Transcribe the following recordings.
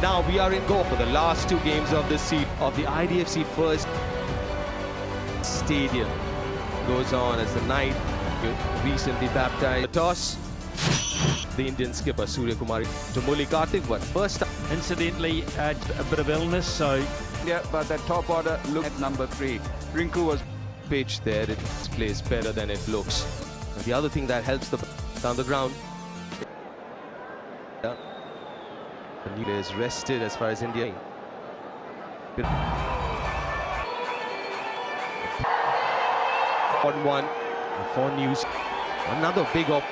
And now we are in go for the last two games of the season of the IDFC First Stadium. Goes on as the night recently baptized. The toss, the Indian skipper Surya Kumari to Muli Karthik, but first time. Incidentally, a bit of illness, so yeah, but that top order looked at number 3. Rinku was Pitch there, it plays better than it looks. And the other thing that helps the down the ground. Yeah. The new player is rested as far as India. On one for news. Another big op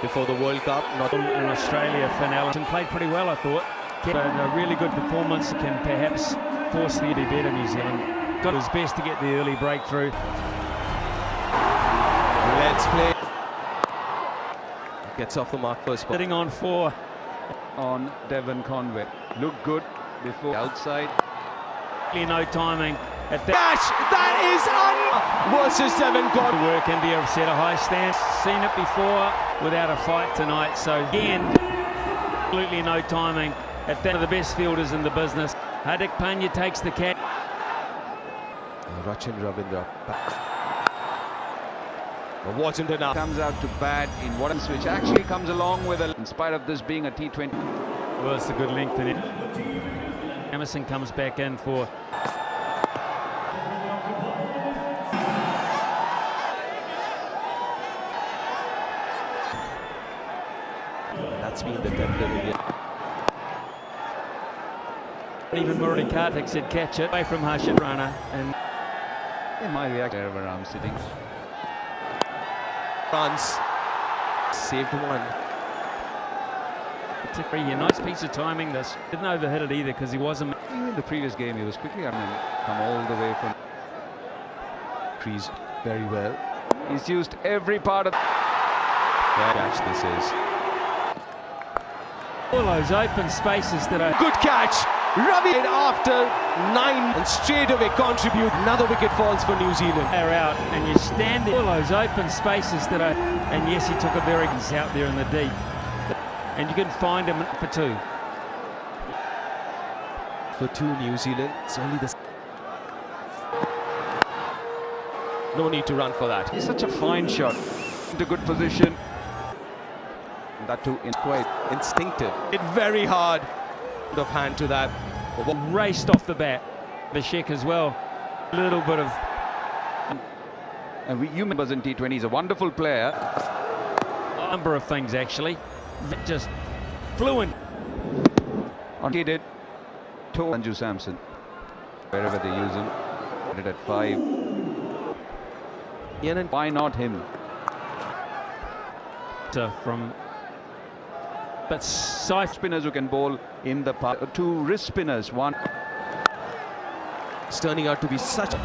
before the World Cup. Not in Australia, Finn Ellison played pretty well, I thought. A really good performance can perhaps force the to better New Zealand. Got his best to get the early breakthrough. Let's play. Gets off the mark first. Sitting on 4 on Devon Conway. Looked good before outside. No timing at that. Dash! That is versus Devon Conway. Work India have set a high stance. Seen it before without a fight tonight. So again, absolutely no timing at that. One of the best fielders in the business. Hardik Pandya takes the catch. Rachin Ravindra. But wasn't enough. Comes out to bat in what which actually comes along with in spite of this being a T20. Well, it's a good length in it. Emerson comes back in for. That's been the template. Even Murali Karthik said catch it away from Harshit Rana, and in my reaction wherever I'm sitting. Runs. Saved one. Particularly a nice piece of timing. This didn't overhit it either because he wasn't. In the previous game, he was quickly come all the way from Crease very well. He's used every part of. What catch this is. All those open spaces that are Good catch. Ravi after 9 and straight away contribute. Another wicket falls for New Zealand. are out, and you stand in all those open spaces that are. And yes, he took a very good out there in the deep, and you can find him for 2. For 2 New Zealand, it's only the. No need to run for that. He's such a fine shot. Into good position. And that too is Quite instinctive. It very hard of hand to that. Raced off the bat. Bashek as well. A little bit of. And you members in T20, he's a wonderful player. A number of things actually. Just fluent. He did. To Sanju Samson. Wherever they use him. Did at 5. Why not him? From. But side Spinners who can bowl in the park. 2 wrist spinners. 1. It's turning out to be such.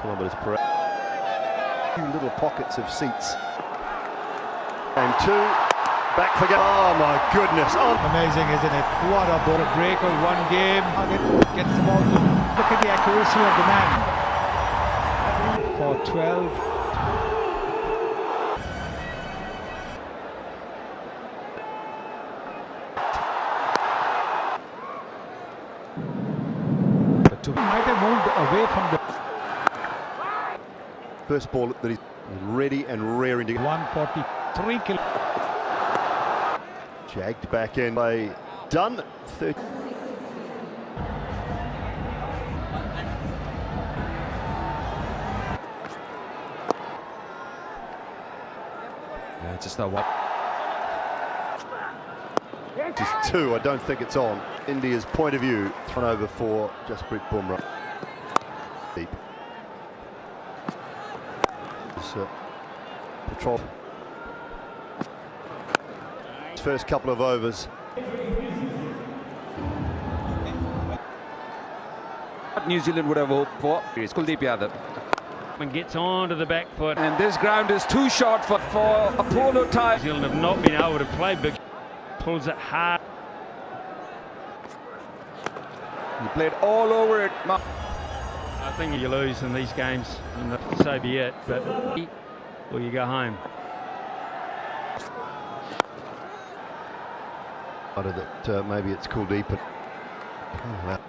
Kilometres per hour. Few little pockets of seats. And 2. Back for oh my goodness. Oh. Amazing, isn't it? What a break of 1 game. Gets the ball to look at the accuracy of the man. For 12. He might have moved away from the First ball that he's ready and raring to 143 kilos. Jagged back in by Dunn. 30. Yeah, just that one. Just 2, I don't think it's on. India's point of view, thrown over for Jasprit Bumrah. Deep. Patrol. First couple of overs. New Zealand would have hoped for. It's Kuldeep Yadav. and gets onto the back foot. And this ground is too short for Apollo time. New Zealand have not been able to play big. Pulls it hard. He played all over it. I think you lose in these games. so be it, but or you go home. That maybe it's cool deep. Oh, wow.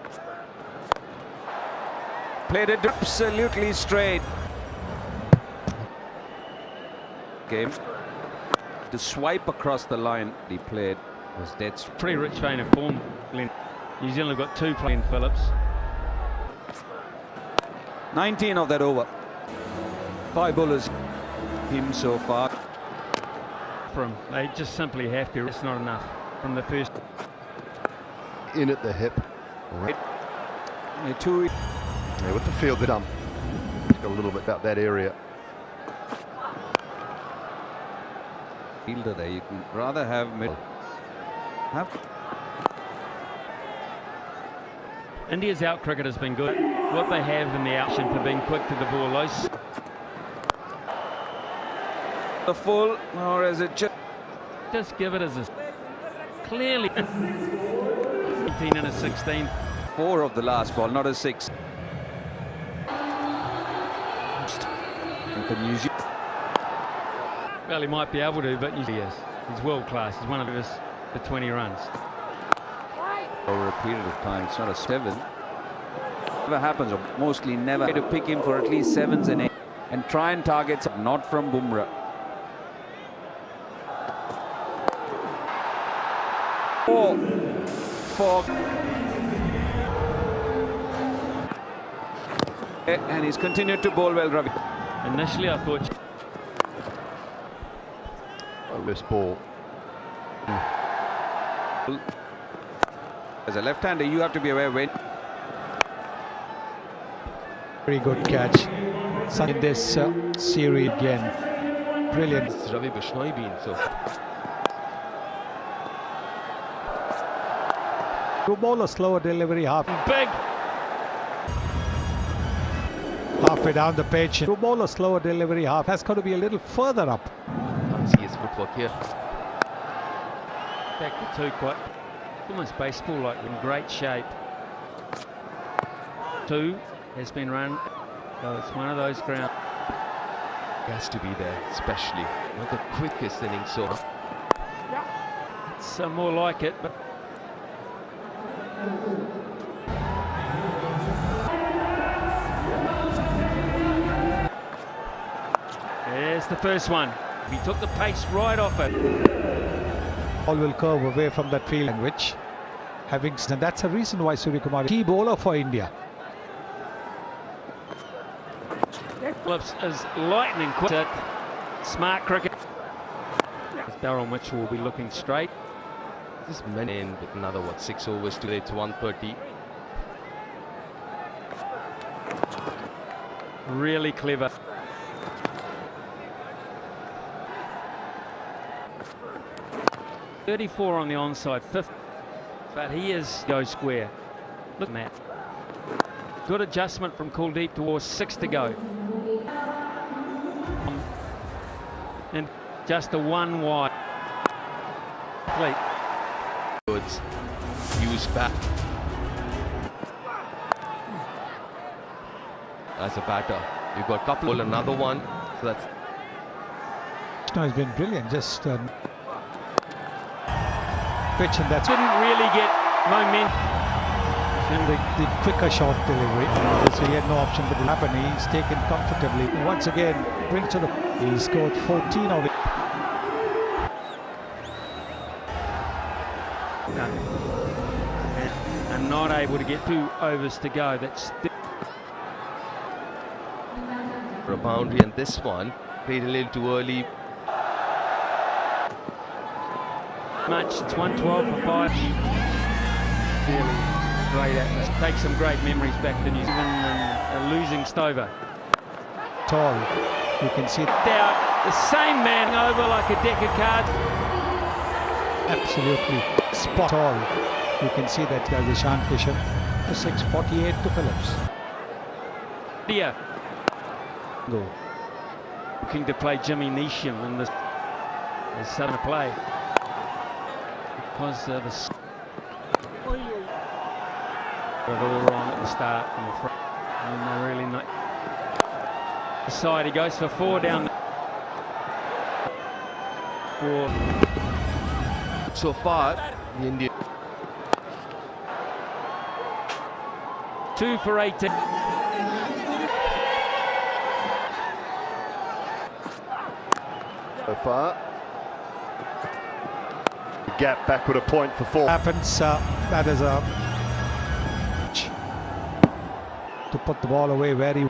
Played it absolutely straight. Game. The swipe across the line he played was dead. Pretty rich vein of form, Glenn. New Zealand have got 2 playing Phillips. 19 of that over. 5 bowlers him so far. From they just simply have to. It's not enough from the first. In at the hip. Right. 2. Yeah, with the field that he's got a little bit about that area. Fielder there, you can rather have mid. India's out cricket has been good. What they have in the action for being quick to the ball, those. The full, or is it Just give it as a clearly 18 and a 16. 4 of the last ball, not a 6. And for New Zealand. Well, he might be able to, but he is. He's world class. He's one of us for 20 runs. Over a period of time, it's not a 7. Never happens, or mostly never. To pick him for at least 7s and 8 and try and target, not from Bumrah. 4. And he's continued to bowl well, Ravi. Initially, I thought. This ball. As a left-hander, you have to be aware when. Very good catch. In this series again. Brilliant. Ravi Bishnoi been so. To bowl a slower delivery half. Big. Halfway down the pitch. To bowl a slower delivery half has got to be a little further up. Can't see his footwork here. Back to 2 quite. Almost baseball-like, in great shape. 2 has been run. So it's one of those ground. He has to be there, especially. Not the quickest innings, so. It's more like it, but. There's the first one. He took the pace right off it. Ball will curve away from that field language. And that's a reason why Suryakumar is key bowler for India. Phillips is lightning quick at smart cricket. Daryl Mitchell will be looking straight. This men in with another 6 overs today to 130. Really clever. .34 on the onside, 50, but he is go square. Look at that. Good adjustment from Kuldeep towards 6 to go. And just a 1 wide. Complete. Goods. Use back. As a batter, you've got couple, another one. So that's. No, he's been brilliant. Just pitch, and that's Didn't really get momentum. the quicker shot delivery. So he had no option but to happen. He's taken comfortably. Once again, bring to the. He scored 14 of it. And not able to get 2 overs to go. That's For a boundary, and this one played a little too early. much. It's 112 for 5. Really great atmosphere. Take some great memories back to New Zealand and losing Stover. Tall. You can see Down. The same man over like a deck of cards. absolutely spot on. You can see that guy, Ishan Kishan. 648 to Phillips. India looking to play Jimmy Neesham in this summer play because the got it all wrong at the start, I'm afraid. And they're really not. Side, he goes for 4 down. 4. So far, the Indian 2 for 18. So far. The gap backward a point for 4. Happens, that is a to put the ball away very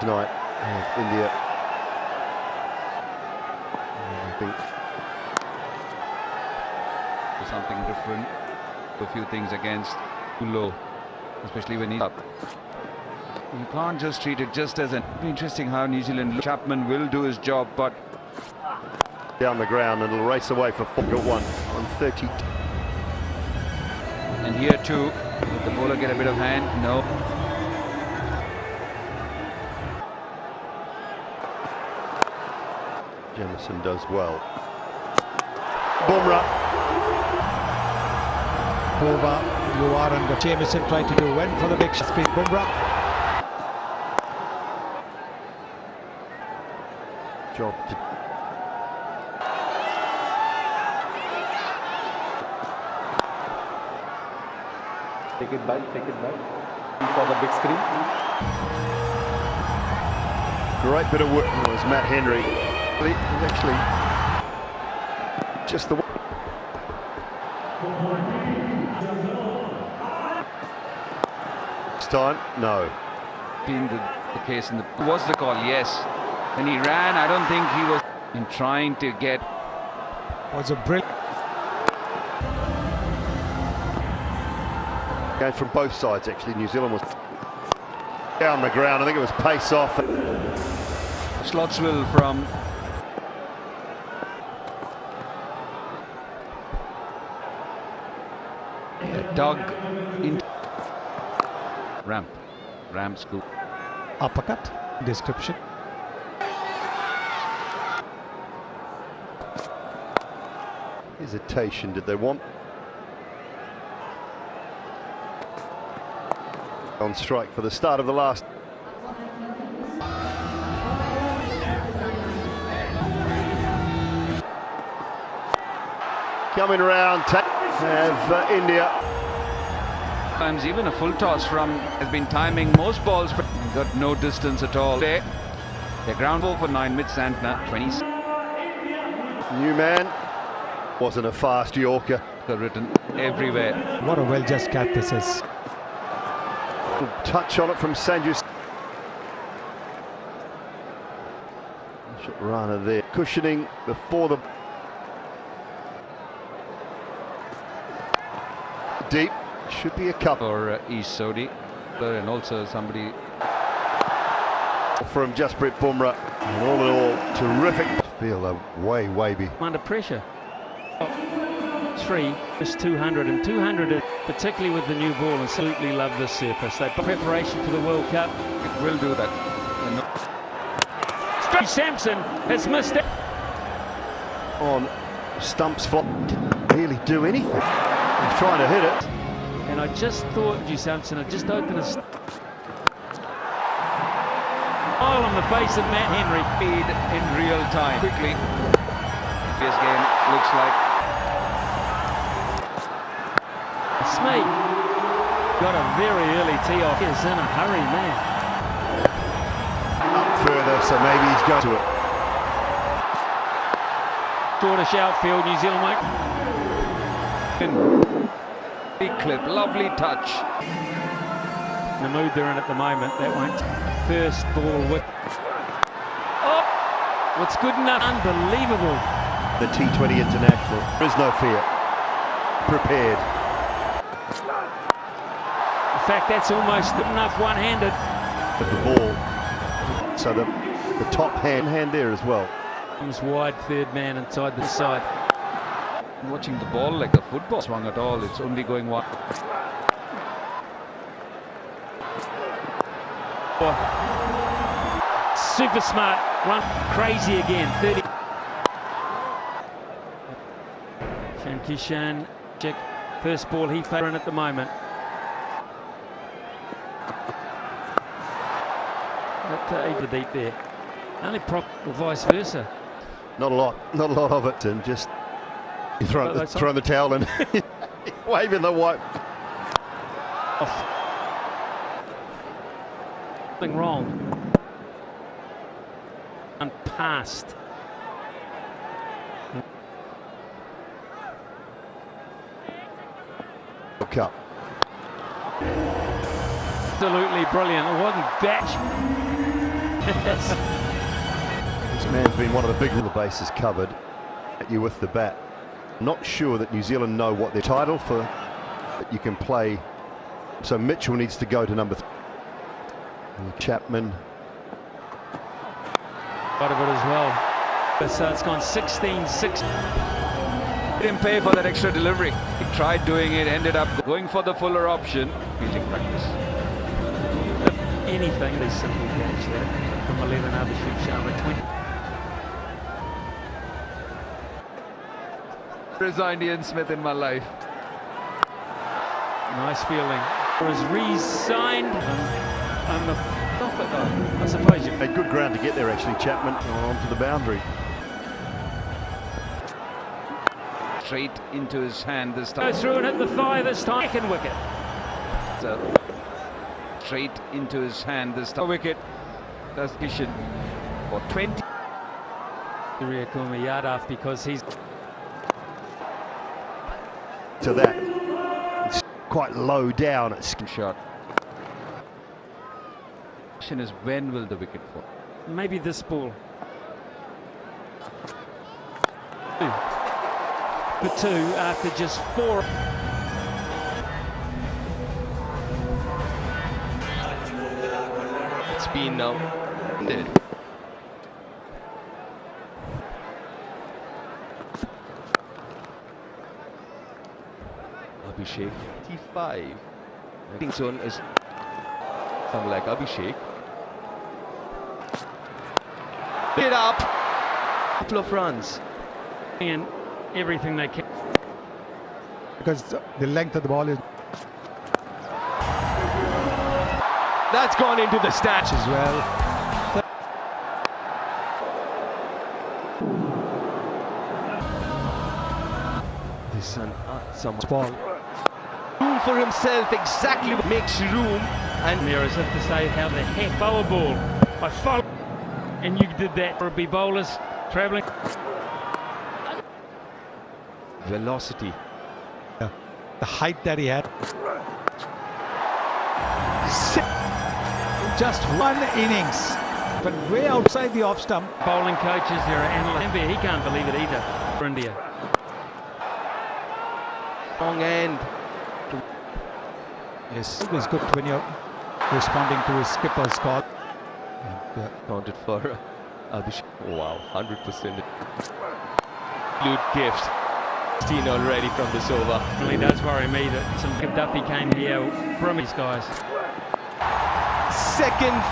Tonight, India. I think Something different. A few things against too low, especially when he's up. You can't just treat it just as an. Interesting how New Zealand Chapman will do his job, but down the ground and it'll race away for 4. Got 1 on 30. and here too, did the bowler get a bit of hand? No. Jamieson does well. Bumrah. over. You are under. Jamieson tried to do went for the big spin. Bumrah. Job to take it back for the big screen. great bit of work was Matt Henry. Actually, just the this time, no. Been the case in the was the call, yes. And he ran. I don't think he was in trying to get. Was a brilliant. Going from both sides, actually. New Zealand was down the ground. I think it was pace off. Slotsville from dug in ramp scoop. Uppercut description. Hesitation, did they want? On strike for the start of the last. Coming round, have India. Times even a full toss from has been timing most balls, but got no distance at all. They're ground ball for 9 mid Santner 20. New man wasn't a fast Yorker. Written everywhere. What a well just cat this is. Touch on it from Sanju. Rana there, cushioning before the deep. Should be a couple. Or East Sodi, and also somebody from Jasprit Bumrah. And all in all, terrific. Feel they're way behind. Under pressure. 3 is 200, and 200, particularly with the new ball, absolutely love this surface. They preparation for the World Cup. it will do that. Sampson has missed it. On stumps flop, didn't really do anything. He's trying to hit it. And I just thought Sampson had just opened his all on the face of Matt Henry. Speed in real time. Quickly. This game looks like Smee got a very early tee off. He's in a hurry, man. Up further, so maybe he's going to it. Shortish outfield, New Zealand won't. big clip, lovely touch. The mood they're in at the moment, that won't. First ball with. Oh, what's good enough? Unbelievable. The T20 International. There is no fear. Prepared. In fact, that's almost enough one-handed. Of the ball. So the top hand there as well. Comes wide, third man inside the side. Watching the ball like a football swung at all. It's only going one. Oh, super smart, run crazy again. 30. Shankishan, check first ball he favoring at the moment. to deep there. Only prop or vice versa. Not a lot of it, and just throwing the towel and waving the white. Off. Something wrong. And passed. Cup. Absolutely brilliant. It wasn't batch. This man's been one of the big bases covered at you with the bat. Not sure that New Zealand know what their title for that you can play. So Mitchell needs to go to number 3. Chapman. Part of it as well. So it's gone 16-6. Didn't pay for that extra delivery. He tried doing it, ended up going for the fuller option. Fielding practice. If anything, they simple catch that from 11 Abhishek Sharma 20. Resigned Ian Smith in my life. Nice fielding. Was re-signed. I'm off it though. I suppose you. A good ground to get there actually. Chapman onto the boundary. Straight into his hand this time. Go through and hit the thigh this time. Second wicket. So, straight into his hand this time. Wicket. That's Kishan for 20. Surya Kumar Yadav because he's To that. It's quite low down. It's Shot. Question is, when will the wicket fall? maybe this ball. For 2 after just 4. It's been dead. Abhishek 55. I think so is something like Abhishek. Get up. Couple of runs. And everything they can. Because the length of the ball is That's gone into the stats as well. This son, some Ball. room for himself, exactly what makes room. And There as if to say, how the heck bowl a ball. I follow. And you did that for B bowlers travelling. velocity. The height that he had. Just one innings, but way outside the off stump. Bowling coaches, there are analysts. He can't believe it either for India. Long end. Yes, it was good when you're responding to his skipper's call. And, Counted for Abhishek. Wow, 100%. Absolute gift. 16 already from this over. It really does worry me that some Duffy came here from these guys. Second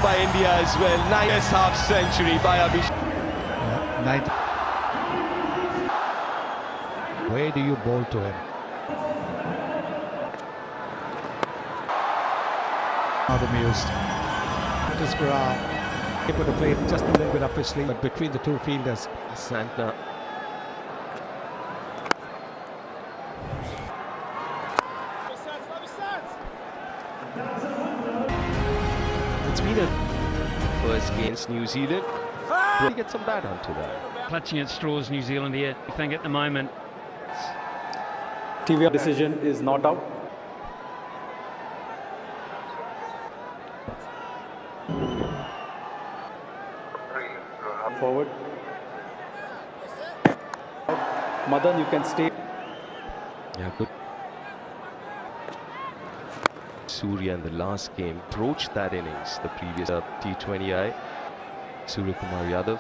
by India as well. Nice half century by Abhishek. 90. Where do you bowl to him? Not amused. Just able to play just a little bit up his sleeve, but between the two fielders. Santner. It's been a first against New Zealand. Really get some bat onto that. Clutching at straws, New Zealand here. I think at the moment. TV decision is not out. Forward. Madan, you can stay. Yeah, good. Surya in the last game broached that innings, the previous T20I. Surya Kumar Yadav.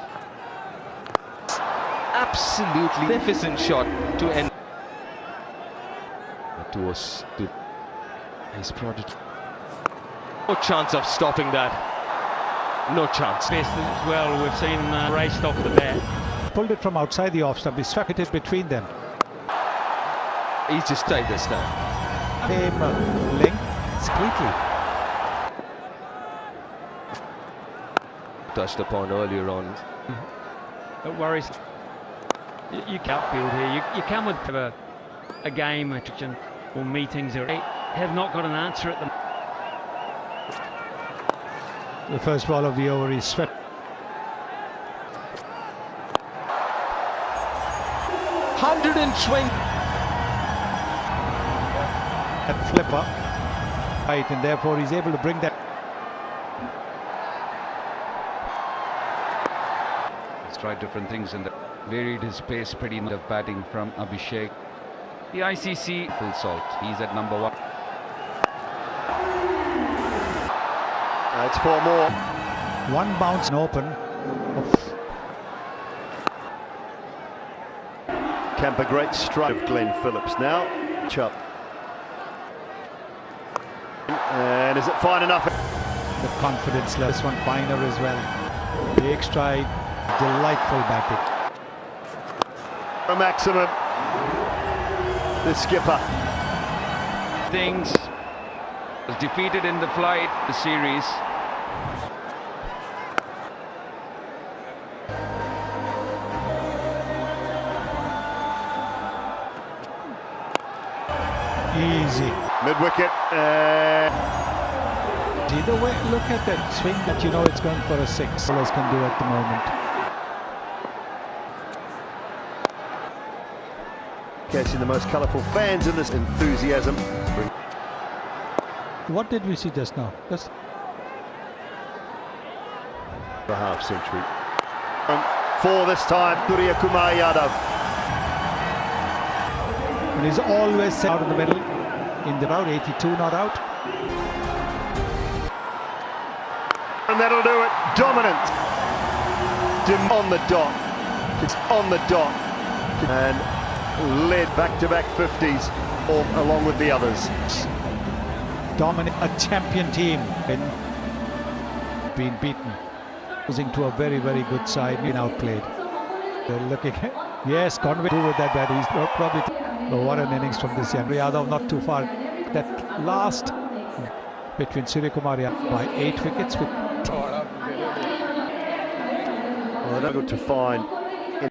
Absolutely magnificent shot to end. Towards to his prodigy. No chance of stopping that. No chance. Best as well, we've seen raced off the bat. Pulled it from outside the off stump. He swept it between them. He's just tight this time. Same length, completely. touched upon earlier on. It worries. You can't field here. You come with a game or meetings or have not got an answer at The first ball of the over is swept. That flipper, right, and therefore he's able to bring that. He's tried different things and varied his pace pretty much of batting from Abhishek. The ICC full salt. He's at number 1. It's 4 more. One bounce and open. Camp a great strike of Glenn Phillips now. Chubb. And is it fine enough? The confidence level. This one finer as well. Big stride, delightful batting. A maximum. The skipper. Things was defeated in the flight, the series. Easy. Mid-wicket. Either way, look at that swing that you know it's going for a 6. Bowlers can do at the moment. Catching the most colourful fans in this enthusiasm. What did we see just now? Just a half century. For this time, Surya Kumar Yadav. and he's always set out in the middle. In the round, 82 not out. And that'll do it. Dominant. On the dot. It's on the dot. And led back-to-back 50s along with the others. Dominant, a champion team. Been beaten. Losing to a very, very good side. Been outplayed. They're looking at... Yes, Conway with that bat. He's probably... Oh, what an innings from this young Yadav, not too far. That last between Surya Kumar by 8 wickets with... Well, they're good to find